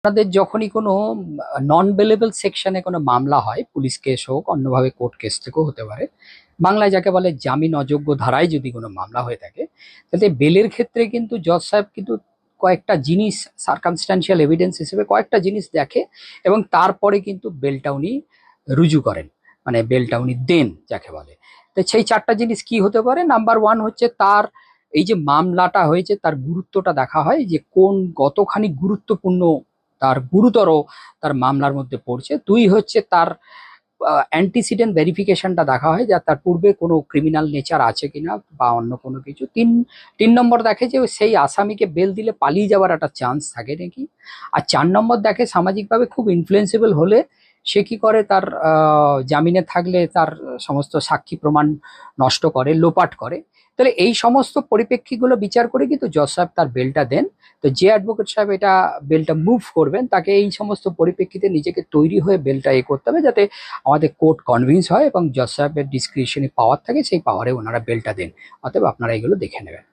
আপনাদের যখনই কোনো নন বেলেবল সেকশনে কোনো মামলা হয়, পুলিশ কেস হোক অন্যভাবে কোর্ট কেস থেকেও হতে পারে, বাংলায় যাকে বলে জামিন অযোগ্য ধারায় যদি কোনো মামলা হয়ে থাকে, তাতে বেলের ক্ষেত্রে কিন্তু জজ সাহেব কিন্তু কয়েকটা জিনিস সার্কামস্ট্যান্সিয়াল এভিডেন্স হিসেবে কয়েকটা জিনিস দেখে এবং তারপরে কিন্তু বেলটা উনি রুজু করেন, মানে বেলটা উনি দেন যাকে বলে। তো সেই চারটা জিনিস কি হতে পারে? নাম্বার ওয়ান হচ্ছে তার এই যে মামলাটা হয়েছে তার গুরুত্বটা দেখা হয়, যে কোন কতখানি গুরুত্বপূর্ণ, তার গুরুতর তার মামলার মধ্যে পড়ছে। দুই হচ্ছে তার অ্যান্টিসিডেন্ট ভেরিফিকেশনটা দেখা হয়, যে তার পূর্বে কোনো ক্রিমিনাল নেচার আছে কিনা বা অন্য কোনো কিছু। তিন নম্বর দেখে যে সেই আসামিকে বেল দিলে পালিয়ে যাওয়ার একটা চান্স থাকে নাকি। আর চার নম্বর দেখে সামাজিকভাবে খুব ইনফ্লুয়েন্সেবল হলে সে কি করে, তার জামিনে থাকলে তার সমস্ত সাক্ষী প্রমাণ নষ্ট করে, লোপাট করে। তাহলে এই সমস্ত পরিপ্রেক্ষিতগুলো বিচার করে কিন্তু জজ সাহেব তার বেলটা দেন। তো যে অ্যাডভোকেট সাহেব এটা বেলটা মুভ করবেন, তাকে এই সমস্ত পরিপ্রেক্ষিতে নিজেকে তৈরি হয়ে বেলটা করতে হবে, যাতে আমাদের কোর্ট কনভিন্স হয় এবং জজ সাহেবের ডিসক্রিশনে পাওয়ার থাকে, সেই পাওয়ারে ওনারা বেলটা দেন। অতএব আপনারা এগুলো দেখে নেবেন।